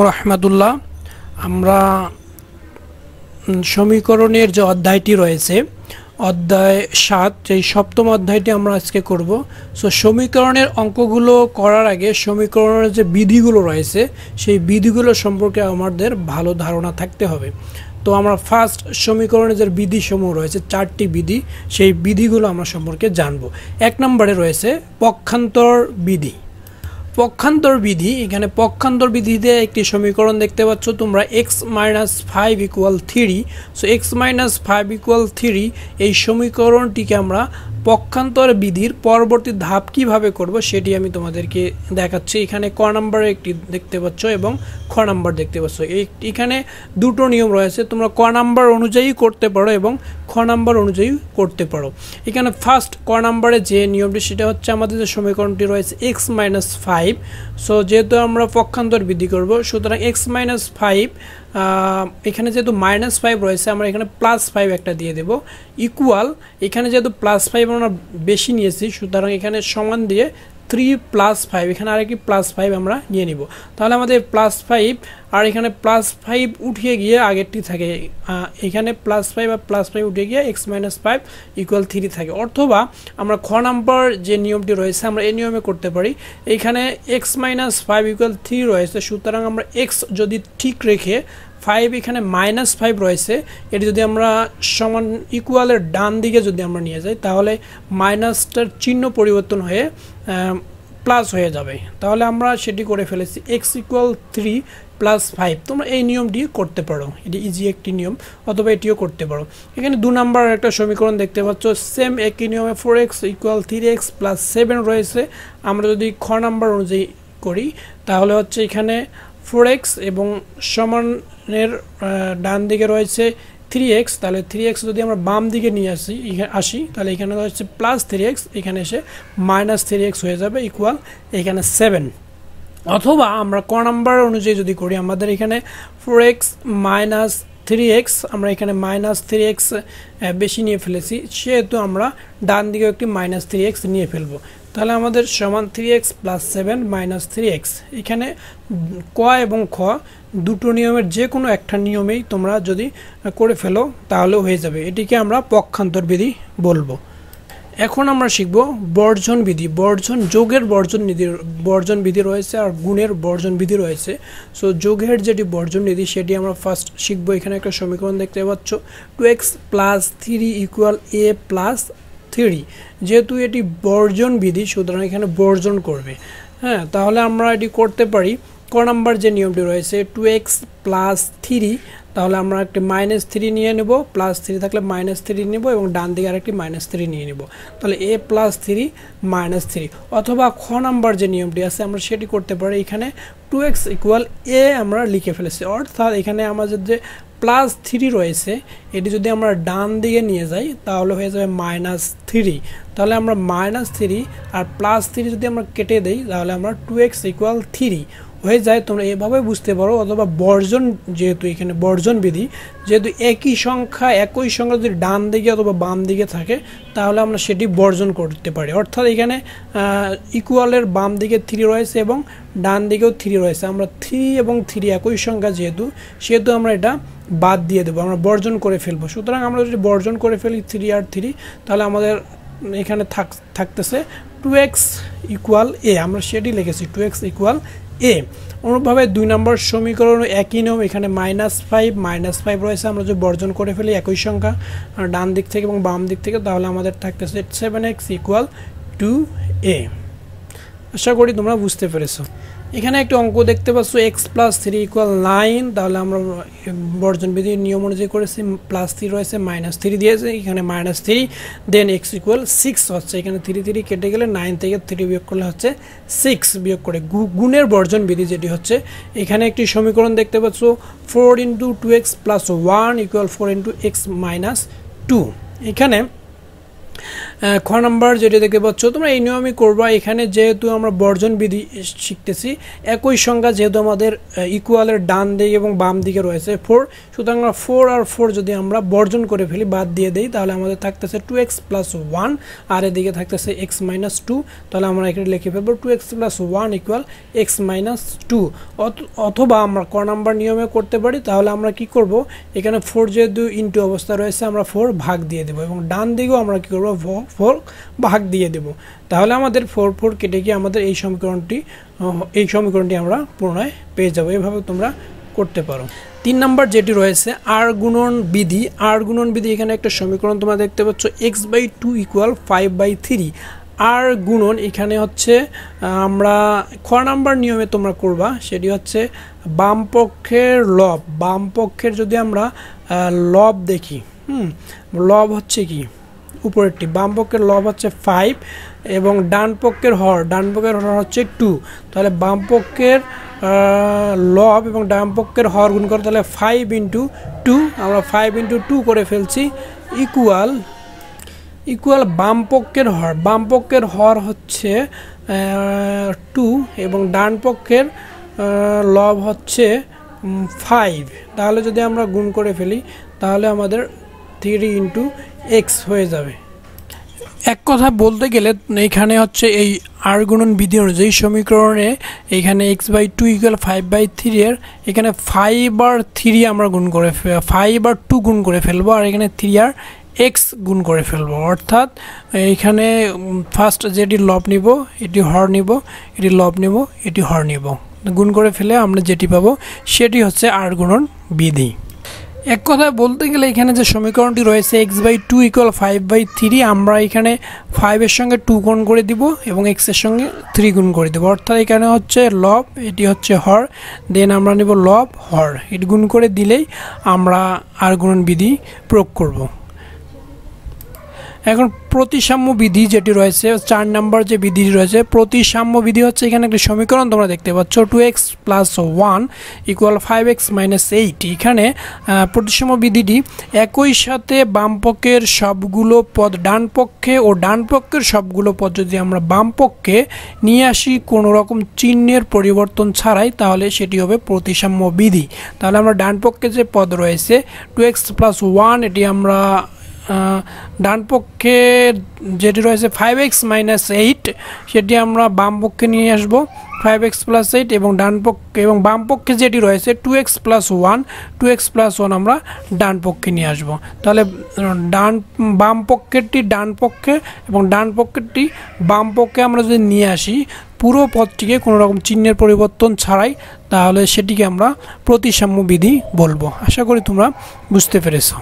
রহমাতুল্লাহ। আমরা সমীকরণের যে অধ্যায়টি রয়েছে অধ্যায় 7 এই সপ্তম অধ্যায়টি আমরা আজকে করব। সো সমীকরণের অঙ্কগুলো করার আগে সমীকরণের যে বিধিগুলো রয়েছে সেই বিধিগুলো সম্পর্কে আমাদের ভালো ধারণা থাকতে হবে। তো আমরা ফার্স্ট সমীকরণের যে বিধিসমূহ রয়েছে 4টি বিধি, সেই বিধিগুলো আমরা সম্পর্কে জানব। 1 নম্বরে রয়েছে পক্ষান্তর বিধি। পক্ষান্তর বিধি, এখানে পক্ষান্তর বিধিতে একটি সমীকরণ দেখতে পাচ্ছ তোমরা x - 5 = 3। সো x - 5 = 3 এই সমীকরণটিকে আমরা পক্ষান্তর বিধির পরবর্তী ধাপ কিভাবে করব সেটি আমি তোমাদেরকে দেখাচ্ছি। এখানে ক নাম্বারে একটি দেখতে পাচ্ছ এবং খ নাম্বার দেখতে পাচ্ছ। এখানে দুটো নিয়ম রয়েছে, তোমরা ক নাম্বার অনুযায়ী করতে পারো এবং খ নাম্বার অনুযায়ী করতে পারো। এখানে ফার্স্ট ক নাম্বারে যে নিয়মটি সেটা হচ্ছে আমাদের যে সমীকরণটি রয়েছে x - 5। সো যেহেতু আমরা পক্ষান্তর বিধি করব সুতরাং x - 5 এখানে যেহেতু -5 রয়েছে আমরা এখানে +5 একটা দিয়ে দেব, ইকুয়াল এখানে যেহেতু +5 আমরা বেশি নিয়েছি সুতরাং এখানে সমান দিয়ে 3 + 5 এখানে আরেকটি +5 আমরা নিয়ে নিব। তাহলে আমাদের +5 আর এখানে +5 উঠিয়ে গিয়ে আগেরটি থাকে, এখানে +5 আর +5 উঠে গিয়ে x - 5 = 3 থাকে। অথবা আমরা খ নাম্বার যে নিয়মটি রয়েছে আমরা এই নিয়মে করতে পারি। এখানে x - 5 = 3 রয়েছে, সুতরাং আমরা x যদি ঠিক রেখে 5 এখানে -5 রয়েছে এটি যদি আমরা সমান ইকুয়ালের ডান দিকে যদি আমরা নিয়ে যাই তাহলে মাইনাসটার চিহ্ন পরিবর্তন হয়ে প্লাস হয়ে যাবে। তাহলে আমরা সেটি করে ফেলেছি x = 3 + 5। তোমরা এই নিয়মটি করতে পারো, এটি ইজি একটি নিয়ম, অথবা এটিও করতে পারো। এখানে 2 নাম্বার একটা সমীকরণ দেখতে পাচ্ছ, সেম একই নিয়মে 4x = 3x + 7 রয়েছে। আমরা যদি খ নাম্বার অনুযায়ী করি তাহলে হচ্ছে এখানে 4x এবং সমানের ডান দিকে রয়েছে 3x, তাহলে 3x যদি আমরা বাম দিকে নিয়ে আসি তাহলে এখানে হচ্ছে +3x, এখানে এসে -3x হয়ে যাবে ইকুয়াল এখানে 7। অথবা আমরা ক নাম্বার অনুযায়ী যদি করি আমাদের এখানে 4x - 3x, আমরা এখানে -3x বেশি নিয়ে ফেলেছি সেহেতু আমরা ডান দিকে একটি -3x নিয়ে ফেলবো। তাহলে আমাদের সমান 3x + 7 - 3x। এখানে ক এবং খ দুটো নিয়মের যে কোনো একটা নিয়মেই তোমরা যদি করে ফেলো তাহলে হয়ে যাবে। এটিকে আমরা পক্ষান্তর বিধি বলবো। এখন আমরা শিখব বর্জন বিধি। যোগের বর্জন বিধি রয়েছে আর গুণের বর্জন বিধি রয়েছে। সো যোগের যেটি বর্জন বিধি সেটি আমরা ফার্স্ট শিখব। এখানে একটা সমীকরণ দেখতে পাচ্ছ 2x + 3 = a + 3। যেহেতু এটি বর্জন বিধি সুতরাং এখানে বর্জন করবে। হ্যাঁ, তাহলে আমরা এটি করতে পারি। ক নাম্বার যে নিয়মটি রয়েছে 2x + 3, তাহলে আমরা একটি -3 নিয়ে নেব, +3 থাকলে -3 নেব এবং ডান দিকে আরেকটি -3 নিয়ে নেব। তাহলে a + 3 - 3। অথবা খ নাম্বার যে নিয়মটি আছে আমরা সেটি করতে পারি। এখানে 2x = a আমরা লিখে ফেলেছি, অর্থাৎ এখানে আমাদের যে +3 রয়েছে এটি যদি আমরা ডান দিকে নিয়ে যাই তাহলে হয়ে যাবে -3। তাহলে আমরা -3 আর +3 যদি আমরা কেটে দেই তাহলে আমরা 2x = 3 হয়ে যায়। তোমরা এভাবে বুঝতে পারো। অথবা বর্জন, যেহেতু এখানে বর্জন বিধি, যেহেতু একই সংখ্যা যদি ডান দিকে অথবা বাম দিকে থাকে তাহলে আমরা সেটি বর্জন করতে পারি। অর্থাৎ এখানে ইকুয়ালের বাম দিকে 3 রয়েছে এবং ডান দিকেও 3 রয়েছে। আমরা 3 এবং 3 একই সংখ্যা সেহেতু আমরা এটা বাদ দিয়ে দেবো, আমরা বর্জন করে ফেলবো। সুতরাং আমরা যদি বর্জন করে ফেলি 3 আর 3 তাহলে আমাদের এখানে থাকতেছে 2x = a, আমরা সেটি লিখেছি 2x = a। অনুরূপভাবে 2 নম্বর সমীকরণ একই নিয়ম, এখানে -5 রয়েছে, আমরা যদি বর্জন করে ফেলি একই সংখ্যা ডান দিক থেকে এবং বাম দিক থেকে তাহলে আমাদের থাকতেছে 7x = 2a। আশা করি তোমরা বুঝতে পেরেছো। এখানে একটা অঙ্ক দেখতে পাচ্ছ x + 3 = 9, তাহলে আমরা বর্জন বিধির নিয়ম অনুযায়ী করেছি। +3 রয়েছে, -3 দিয়েছে, এখানে -3, দেন x = 6 হচ্ছে। এখানে 3 কেটে গেলে 9 থেকে 3 বিয়োগ করলে হচ্ছে 6 বিয়োগ করে গুণের বর্জন বিধি যেটি হচ্ছে এখানে একটি সমীকরণ দেখতে পাচ্ছ 4 × 2x + 1 = 4 × x - 2। এখানে খ নাম্বার যেটা দেখতে পাচ্ছ তোমরা এই নিয়মই করবা। এখানে যেহেতু আমরা বর্জন বিধি শিখতেছি, একই সংখ্যা যেহেতু আমাদের ইকুয়ালের ডান দিকে এবং বাম দিকে রয়েছে 4, সুতরাং আমরা 4 আর 4 যদি আমরা বর্জন করে ফেলি, বাদ দিয়ে দেই, তাহলে আমাদের থাকতেছে 2x + 1 আর এদিকে থাকতেছে x - 2। তাহলে আমরা এখানে লিখে ফেলবো 2x + 1 = x - 2। অথবা আমরা ক নাম্বার নিয়মে করতে পারি। তাহলে আমরা কি করব, এখানে 4 যেহেতু ইনটু অবস্থা রয়েছে আমরা 4 ভাগ দিয়ে দেব এবং ডান দিকেও আমরা কি করব 4 ভাগ দিয়ে দেব। তাহলে আমাদের 4 4 কেটে গিয়ে আমাদের এই সমীকরণটি আমরা পুনরায় পেয়ে যাব। এইভাবে তোমরা করতে পারো। 3 নাম্বার যেটি রয়েছে আর গুণন বিধি। আর গুণন বিধি, এখানে একটা সমীকরণ তোমরা দেখতে পাচ্ছ x/2 = 5/3। আর গুণন এখানে হচ্ছে আমরা খ নাম্বার নিয়মে তোমরা করবা, সেটি হচ্ছে বাম পক্ষের লব। বাম পক্ষের যদি আমরা লব দেখি, লব হচ্ছে কি উপরেরটি, বাম পক্ষের লব হচ্ছে 5 এবং ডান পক্ষের হর হচ্ছে 2। তাহলে বাম পক্ষের লব এবং ডান পক্ষের হর গুণ করে তাহলে 5 × 2, আমরা 5 × 2 করে ফেলছি, ইকুয়াল বাম পক্ষের হর হচ্ছে 2 এবং ডান পক্ষের লব হচ্ছে 5। তাহলে যদি আমরা গুণ করে ফেলি তাহলে আমাদের 3 × x হয়ে যাবে। এক কথা বলতে গেলে এখানে হচ্ছে এই আর গুণন বিধি অনুযায়ী সমীকরণে এখানে x/2 = 5/3 এর এখানে 5 আর 3 আমরা গুণ করে 5 আর 2 গুণ করে ফেলবো আর এখানে 3 আর x গুণ করে ফেলবো। অর্থাৎ এখানে ফার্স্ট যেটি লব নিব, এটি হর নিব, এটি লব নিব, এটি হর নিব, গুণ করে ফেলে আমরা যেটি পাবো সেটি হচ্ছে আর গুণন বিধি। এক কথায় বলতে গেলে এখানে যে সমীকরণটি রয়েছে x/2 = 5/3, আমরা এখানে 5 এর সঙ্গে 2 গুণ করে দিব এবং x এর সঙ্গে 3 গুণ করে দেব। অর্থাৎ এখানে হচ্ছে লব, এটি হচ্ছে হর, দেন আমরা নিব লব হর, এটি গুণ করে দিলেই আমরা আর গুণন বিধি প্রয়োগ করব। এখন প্রতিসাম্য বিধি যেটি রয়েছে 4 নাম্বার যে বিধি রয়েছে, প্রতিসাম্য বিধি হচ্ছে এখানে একটি সমীকরণ তোমরা দেখতে পাচ্ছ 2x + 1 = 5x - 8। এখানে প্রতিসাম্য বিধিটি একই সাথে বাম পক্ষের সবগুলো পদ ডান পক্ষে ও ডান পক্ষের সবগুলো পদ যদি আমরা বাম পক্ষে নিয়ে আসি কোনো রকম চিহ্নের পরিবর্তন ছাড়াই, তাহলে সেটি হবে প্রতিসাম্য বিধি। তাহলে আমরা ডান পক্ষে যে পদ রয়েছে 2x + 1, এটি আমরা ডান পক্ষে যেটি রয়েছে 5x - 8, সেটি আমরা বাম পক্ষে নিয়ে আসব 5x + 8 এবং ডান পক্ষে এবং বাম পক্ষে যেটি রয়েছে 2x + 1 আমরা ডান পক্ষে নিয়ে আসব। তাহলে বাম পক্ষেরটি ডান পক্ষে এবং ডান পক্ষেরটি বাম পক্ষে আমরা যদি নিয়ে আসি পুরো পদটিকে কোনো রকম চিহ্নের পরিবর্তন ছাড়াই, তাহলে সেটিকে আমরা প্রতিসাম্য বিধি বলবো। আশা করি তোমরা বুঝতে পেরেছো।